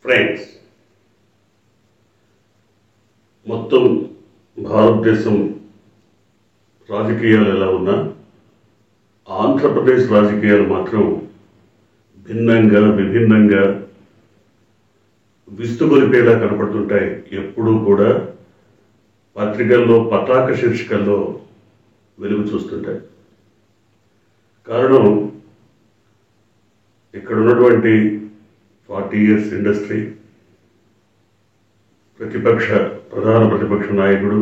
Friends, మొత్తం భారతదేశం రాజకీయాలు ఎలా ఉన్నా ఆంధ్రప్రదేశ్ రాజకీయాలు మాత్రం భిన్నంగా విభిన్నంగా విస్తుగొలిపేలా కనపడుతుంటాయి. ఎప్పుడూ కూడా పత్రికల్లో పతాక శీర్షికల్లో వెలుగు చూస్తుంటాయి. కారణం, ఇక్కడ ఉన్నటువంటి 40 years ఇండస్ట్రీ, ప్రధాన ప్రతిపక్ష నాయకుడు,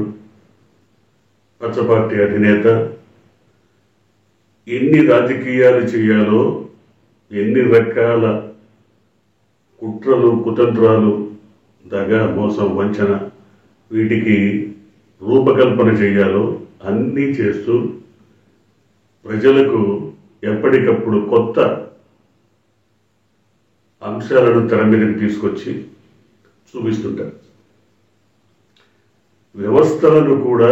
పచ్చ పార్టీ అధినేత ఎన్ని రాజకీయాలు చేయాలో, ఎన్ని రకాల కుట్రలు కుతంత్రాలు, దగ మోసం వంచన వీటికి రూపకల్పన చేయాలో అన్నీ చేస్తూ ప్రజలకు ఎప్పటికప్పుడు కొత్త అంశాలను తెర మీదకి తీసుకొచ్చి చూపిస్తుంటారు. వ్యవస్థలను కూడా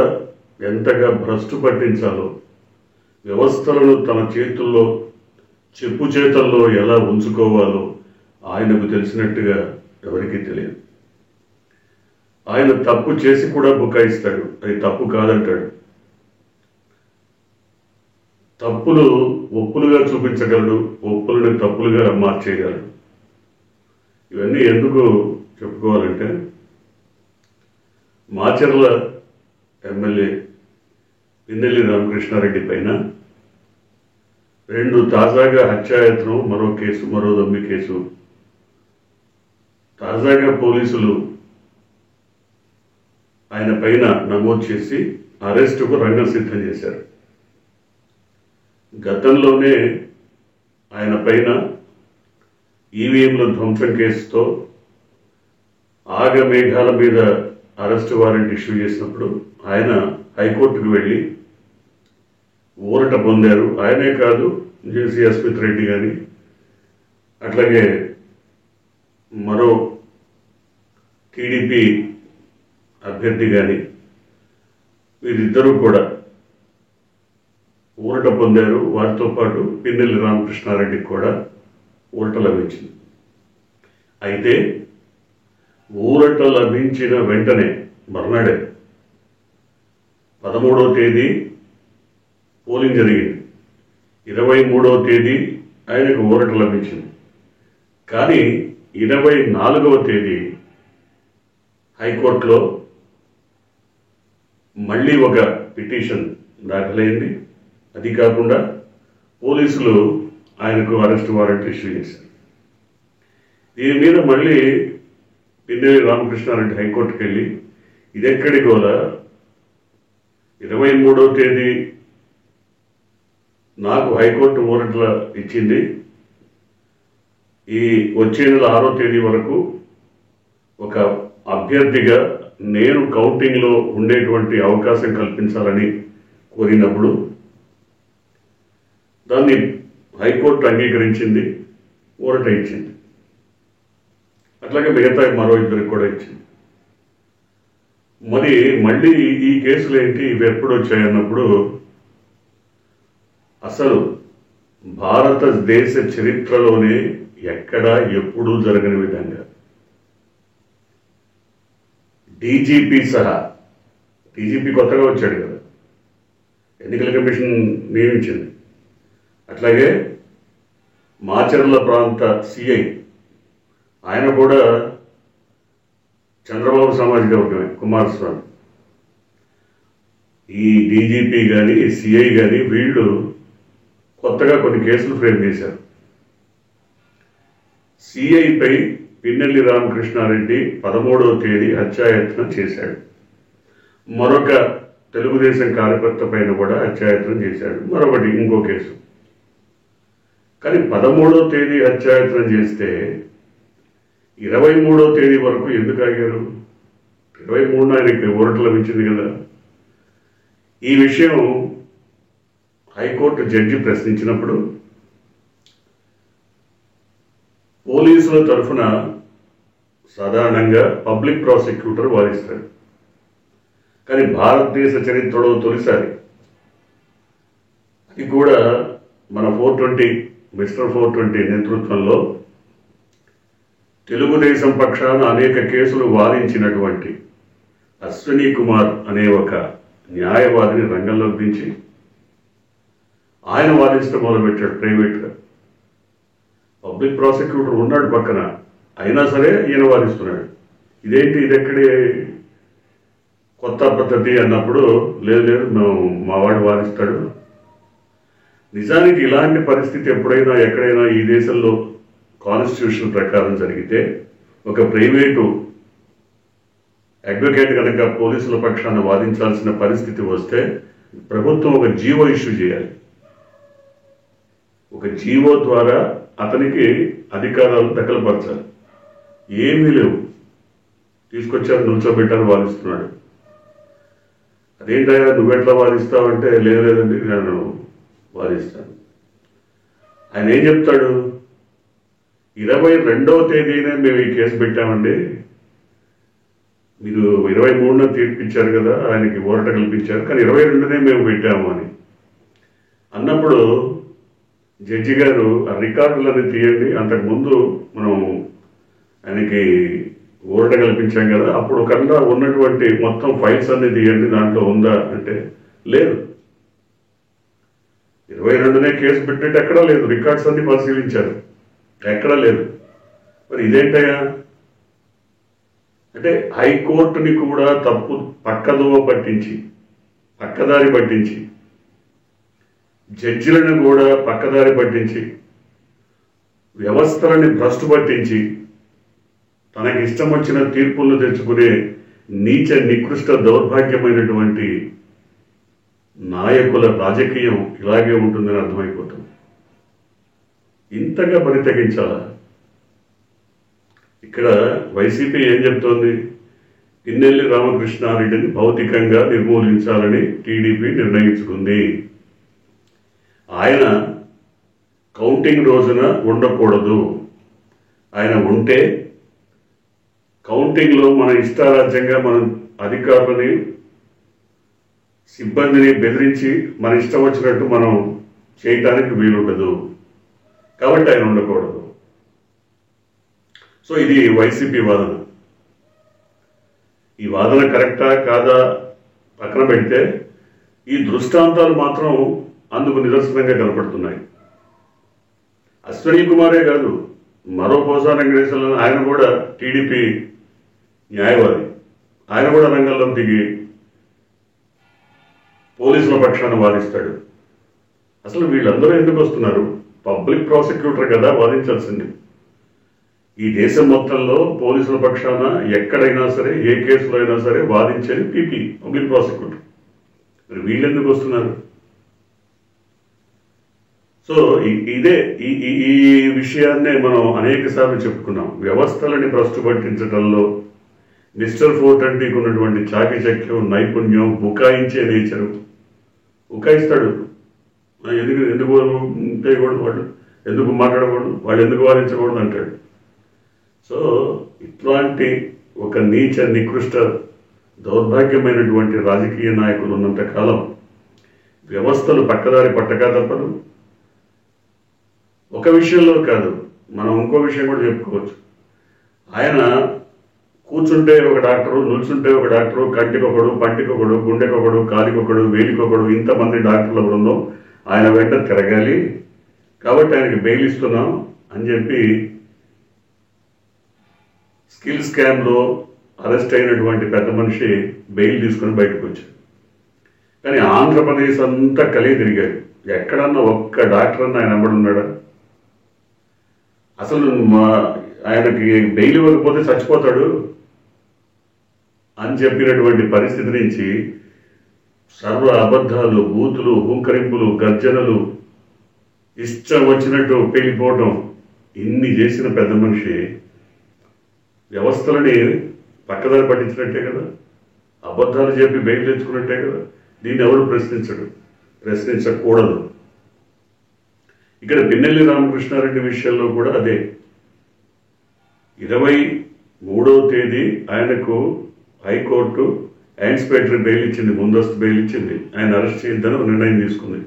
ఎంతగా భ్రష్టు పట్టించాలో, వ్యవస్థలను తన చేతుల్లో చెప్పు చేతల్లో ఎలా ఉంచుకోవాలో ఆయనకు తెలిసినట్టుగా ఎవరికీ తెలియదు. ఆయన తప్పు చేసి కూడా బుకాయిస్తాడు, అది తప్పు కాదంటాడు. తప్పులు ఒప్పులుగా చూపించగలడు, ఒప్పులను తప్పులుగా మార్చేయగలడు. ఇవన్నీ ఎందుకు చెప్పుకోవాలంటే, మాచర్ల ఎమ్మెల్యే పిన్నెల్లి రామకృష్ణారెడ్డి పైన 2 తాజాగా హత్యాయత్నం, మరో దమ్మి కేసు. తాజాగా పోలీసులు ఆయన పైన నమోదు చేసి అరెస్టుకు రంగం సిద్ధం చేశారు. గతంలోనే ఆయన పైన ఈవీఎంల ధ్వంసం కేసుతో ఆగమేఘాల మీద అరెస్టు వారెంట్ ఇష్యూ చేసినప్పుడు ఆయన హైకోర్టుకు వెళ్ళి ఊరట పొందారు. ఆయనే కాదు, జేసీ అస్మిత్ రెడ్డి కానీ, అట్లాగే మరో టీడీపీ అభ్యర్థి కానీ, వీరిద్దరూ కూడా ఊరట పొందారు. వారితో పాటు పిన్నెల్లి రామకృష్ణారెడ్డికి కూడా ఊరట లభించింది. అయితే ఊరట లభించిన వెంటనే మర్నాడే 13వ తేదీ పోలింగ్ జరిగింది. 23వ తేదీ ఆయనకు ఊరట లభించింది. కానీ 24వ తేదీ హైకోర్టులో మళ్ళీ ఒక పిటిషన్ దాఖలైంది. అది కాకుండా పోలీసులు ఆయనకు అరెస్ట్ వారెంట్ ఇష్యూ చేశారు. దీని మీద మళ్ళీ పిన్నెల్లి రామకృష్ణారెడ్డి హైకోర్టుకు వెళ్ళి, ఇదెక్కడి గోలా, 23వ తేదీ నాకు హైకోర్టు ఊరట్ల ఇచ్చింది, ఈ వచ్చే నెల 6వ తేదీ వరకు ఒక అభ్యర్థిగా నేను కౌంటింగ్లో ఉండేటువంటి అవకాశం కల్పించాలని కోరినప్పుడు దాన్ని హైకోర్టు అంగీకరించింది, ఊరట ఇచ్చింది. అట్లాగే మిగతా మరో 2 కూడా ఇచ్చింది. మరి మళ్ళీ ఈ కేసులు ఏంటి, ఇవి ఎప్పుడు వచ్చాయన్నప్పుడు, అసలు భారతదేశ చరిత్రలోనే ఎక్కడా ఎప్పుడూ జరగని విధంగా డీజీపీ సహా, డీజీపీ కొత్తగా వచ్చాడు కదా, ఎన్నికల కమిషన్ నియమించింది. అట్లాగే మాచర్ల ప్రాంత సిఐ, ఆయన కూడా చంద్రబాబు సామాజిక వర్గమే, కుమారస్వామి. ఈ డీజీపీ కానీ సిఐ కానీ వీళ్ళు కొత్తగా కొన్ని కేసులు ఫ్రేమ్ చేశారు. సిఐపై పిన్నెల్లి రామకృష్ణారెడ్డి 13వ తేదీ హత్యాయత్నం చేశాడు. మరొక తెలుగుదేశం కార్యకర్త పైన కూడా హత్యాయత్నం చేశాడు. మరొకటి ఇంకో కేసు. కానీ 13వ తేదీ హత్యాయత్నం చేస్తే 23వ తేదీ వరకు ఎందుకు ఆగారు? 23న ఆయనకి ఊరట లభించింది కదా. ఈ విషయం హైకోర్టు జడ్జి ప్రశ్నించినప్పుడు పోలీసుల తరఫున సాధారణంగా పబ్లిక్ ప్రాసిక్యూటర్ వాదిస్తాడు. కానీ భారతదేశ చరిత్రలో తొలిసారి, అది కూడా మన 420 మిస్టర్ 420 నేతృత్వంలో తెలుగుదేశం పక్షాన అనేక కేసులు వాదించినటువంటి అశ్విని కుమార్ అనే ఒక న్యాయవాదిని రంగంలోకి దించి ఆయన వాదించడం మొదలుపెట్టాడు ప్రైవేట్గా. పబ్లిక్ ప్రాసిక్యూటర్ ఉన్నాడు పక్కన, అయినా సరే ఈయన వాదిస్తున్నాడు. ఇదేంటి, ఇదెక్కడే కొత్త పద్ధతి అన్నప్పుడు, లేదు లేదు మేము మావాడు వాదిస్తాడు. నిజానికి ఇలాంటి పరిస్థితి ఎప్పుడైనా ఎక్కడైనా ఈ దేశంలో కాన్స్టిట్యూషన్ ప్రకారం జరిగితే, ఒక ప్రైవేటు అడ్వకేట్ కనుక పోలీసుల పక్షాన వాదించాల్సిన పరిస్థితి వస్తే ప్రభుత్వం ఒక జీవో ఇష్యూ చేయాలి. ఒక జీవో ద్వారా అతనికి అధికారాలు దఖలుపరచాలి. ఏమీ లేవు, తీసుకొచ్చారు, నిల్చోబెట్టారు, వాదిస్తున్నాడు. అదేంటయ్యా నువ్వెట్లా వాదిస్తావంటే, లేదండి నేను వాదిస్తాను. ఆయన ఏం చెప్తాడు, 22వ తేదీనే మేము ఈ కేసు పెట్టామండి, మీరు 23న తీర్పిచ్చారు కదా, ఆయనకి ఊరట కల్పించారు, కానీ 22నే మేము పెట్టాము అని అన్నప్పుడు జడ్జి గారు ఆ రికార్డులన్నీ తీయండి, అంతకుముందు మనం ఆయనకి ఊరట కల్పించాం కదా, అప్పుడు కన్నా ఉన్నటువంటి మొత్తం ఫైల్స్ అన్ని తీయండి, దాంట్లో ఉందా అంటే లేదు, 22నే కేసు పెట్టినట్టు ఎక్కడా లేదు, రికార్డ్స్ అన్ని పరిశీలించారు, ఎక్కడా లేదు. మరి ఇదేంటయ్యా అంటే హైకోర్టుని కూడా పక్కదారి పట్టించి జడ్జిలను కూడా పక్కదారి పట్టించి వ్యవస్థలని భ్రష్టు పట్టించి తనకి ఇష్టం వచ్చిన తీర్పులను తెచ్చుకునే నీచ నికృష్ట దౌర్భాగ్యమైనటువంటి నాయకుల రాజకీయం ఇలాగే ఉంటుందని అర్థమైపోతుంది. ఇంతగా పరితగించాలా? ఇక్కడ వైసీపీ ఏం చెప్తోంది, పిన్నెల్లి రామకృష్ణారెడ్డిని భౌతికంగా నిర్మూలించాలని టీడీపీ నిర్ణయించుకుంది. ఆయన కౌంటింగ్ రోజున ఉండకూడదు, ఆయన ఉంటే కౌంటింగ్లో మన ఇష్టారాజ్యంగా మనం అధికారులని సిబ్బందిని బెదిరించి మన ఇష్టం వచ్చినట్టు మనం చేయటానికి వీలుండదు, కాబట్టి ఆయన ఉండకూడదు. సో ఇది వైసీపీ వాదన. ఈ వాదన కరెక్టా కాదా పక్కన పెడితే ఈ దృష్టాంతాలు మాత్రం అందుకు నిదర్శనంగా కనపడుతున్నాయి. అశ్విని కుమారే కాదు, మరో పోసా వెంకటేశ్వర ఆయన కూడా టీడీపీ న్యాయవాది, ఆయన కూడా రంగంలోకి దిగి పోలీసుల పక్షాన వాదిస్తాడు. అసలు వీళ్ళందరూ ఎందుకు వస్తున్నారు? పబ్లిక్ ప్రాసిక్యూటర్ కదా వాదించాల్సింది. ఈ దేశం మొత్తంలో పోలీసుల పక్షాన ఎక్కడైనా సరే, ఏ కేసులో అయినా సరే వాదించేది పీపీ, పబ్లిక్ ప్రాసిక్యూటర్. మరి వీళ్ళెందుకు వస్తున్నారు? సో ఈ విషయాన్నే మనం అనేక సార్లు చెప్పుకున్నాం. వ్యవస్థలని భ్రష్టు పట్టించడంలో మిస్టర్ 420కి ఉన్నటువంటి చాకచక్యం, నైపుణ్యం, బుకాయించే నేచరు. బుకాయిస్తాడు, ఎందుకు చేయకూడదు, వాళ్ళు ఎందుకు మాట్లాడకూడదు, వాళ్ళు ఎందుకు వాదించకూడదు అంటాడు. సో ఇట్లాంటి ఒక నీచ నికృష్ట దౌర్భాగ్యమైనటువంటి రాజకీయ నాయకులు ఉన్నంత కాలం వ్యవస్థలు పక్కదారి పట్టక తప్పదు. ఒక విషయంలో కాదు, మనం ఇంకో విషయం కూడా చెప్పుకోవచ్చు. ఆయన కూర్చుంటే ఒక డాక్టరు, నిల్చుంటే ఒక డాక్టరు, కంటికొకడు, పంటికొకడు, గుండెకొకడు, కాలికొకడు, వేలికొకడు, ఇంతమంది డాక్టర్ల బృందం ఆయన వెంట తిరగాలి, కాబట్టి ఆయనకి బెయిల్ ఇస్తున్నాం అని చెప్పి స్కిల్ స్కామ్లో అరెస్ట్ అయినటువంటి పెద్ద మనిషి బెయిల్ తీసుకుని బయటకు వచ్చాడు. కానీ ఆంధ్రప్రదేశ్ అంతా కలిగి తిరిగాడు, ఎక్కడన్నా ఒక్క డాక్టర్ అన్న ఆయన వెంబడున్నాడా? అసలు ఆయనకి బెయిల్ ఇవ్వకపోతే చచ్చిపోతాడు అని చెప్పినటువంటి పరిస్థితి నుంచి సర్వ అబద్ధాలు, బూతులు, హుంకరింపులు, గర్జనలు, ఇష్టం వచ్చినట్టు పేలిపోవటం, ఇన్ని చేసిన పెద్ద మనిషి వ్యవస్థలని పక్కదారి పట్టించినట్టే కదా, అబద్ధాలు చెప్పి బెయిల్ తెచ్చుకున్నట్టే కదా. దీన్ని ఎవరు ప్రశ్నించకూడదు. ఇక్కడ పిన్నెల్లి రామకృష్ణారెడ్డి విషయంలో కూడా అదే. 23వ తేదీ ఆయనకు హైకోర్టు యాంటిసిపేటరీ బెయిల్ ఇచ్చింది, ముందస్తు బెయిల్ ఇచ్చింది. ఆయన అరెస్ట్ చేయొద్దని నిర్ణయం తీసుకుంది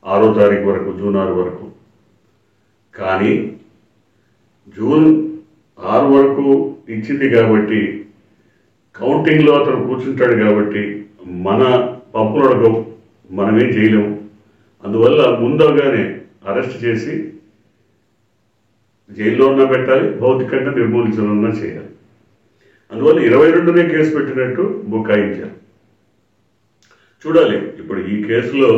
6వ తారీఖు వరకు, జూన్ 6 వరకు. కానీ జూన్ 6 వరకు ఇచ్చింది కాబట్టి కౌంటింగ్లో అతను కూర్చుంటాడు కాబట్టి మన పప్పులడకు మనమేం చేయలేము. అందువల్ల ముందుగానే అరెస్ట్ చేసి జైల్లో ఉన్నా పెట్టాలి, భౌతికంగా నిర్మూలించాలన్నా చేయాలి. అందువల్ల 22నే కేసు పెట్టినట్టు బుకాయించారు. చూడాలి ఇప్పుడు ఈ కేసులో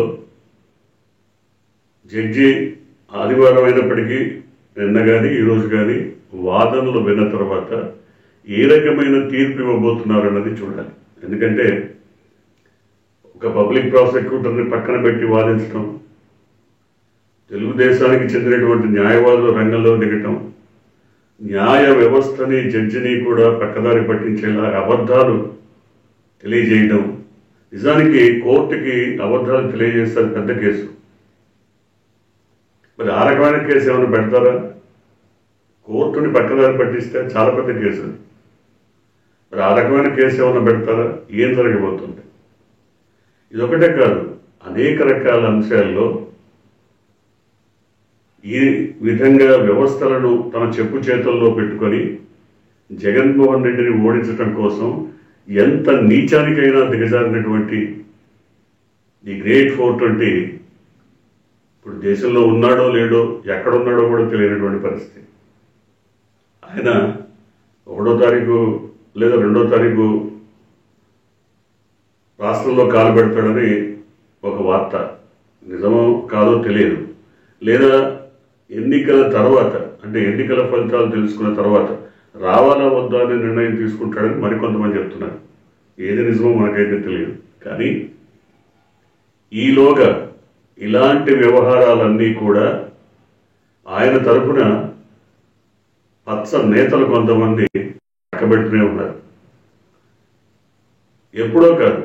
జడ్జి ఆదివారం అయినప్పటికీ నిన్న కానీ ఈరోజు కానీ వాదనలు విన్న తర్వాత ఏ రకమైన తీర్పు ఇవ్వబోతున్నారు అన్నది చూడాలి. ఎందుకంటే ఒక పబ్లిక్ ప్రాసిక్యూటర్ని పక్కన పెట్టి వాదించడం, తెలుగుదేశానికి చెందినటువంటి న్యాయవాదులు రంగంలో దిగటం, న్యాయ వ్యవస్థని జడ్జిని కూడా పక్కదారి పట్టించేలా అబద్ధాలు తెలియజేయడం, నిజానికి కోర్టుకి అబద్ధాలు తెలియజేస్తారు పెద్ద కేసు. మరి ఆ రకమైన కేసు ఏమైనా పెడతారా? కోర్టుని పక్కదారి పట్టిస్తే చాలా పెద్ద కేసు. మరి ఆ రకమైన కేసు ఏమైనా పెడతారా? ఏం జరగబోతుంది? ఇదొకటే కాదు, అనేక రకాల అంశాల్లో ఈ విధంగా వ్యవస్థలను తన చెప్పు చేతుల్లో పెట్టుకొని జగన్మోహన్ రెడ్డిని ఓడించడం కోసం ఎంత నీచానికైనా దిగజారినటువంటి ఈ గ్రేట్ 420 ఇప్పుడు దేశంలో ఉన్నాడో లేడో, ఎక్కడున్నాడో కూడా తెలియనటువంటి పరిస్థితి. ఆయన 1వ తారీఖు లేదా 2వ తారీఖు రాష్ట్రంలో కాలు పెడతాడని ఒక వార్త, నిజమో కాదో తెలియదు. లేదా ఎన్నికల తర్వాత, అంటే ఎన్నికల ఫలితాలు తెలుసుకున్న తర్వాత రావాలా వద్దా అనే నిర్ణయం తీసుకుంటాడని మరికొంతమంది చెప్తున్నారు. ఏది నిజమో మనకైతే తెలియదు. కానీ ఈలోగా ఇలాంటి వ్యవహారాలన్నీ కూడా ఆయన తరఫున పచ్చ నేతలు కొంతమంది పక్కబెడుతూనే ఉన్నారు. ఎప్పుడో కాదు,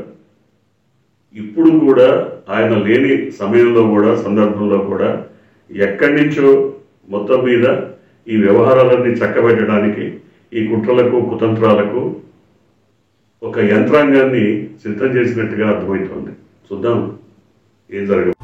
ఇప్పుడు కూడా ఆయన లేని సమయంలో కూడా, సందర్భంలో కూడా ఎక్కడి నుంచో మొత్తం మీద ఈ వ్యవహారాలన్నీ చక్కబెట్టడానికి, ఈ కుట్రలకు కుతంత్రాలకు ఒక యంత్రాంగాన్ని సిద్ధం చేసినట్టుగా అర్థమవుతోంది. చూద్దాం ఏం జరగదు.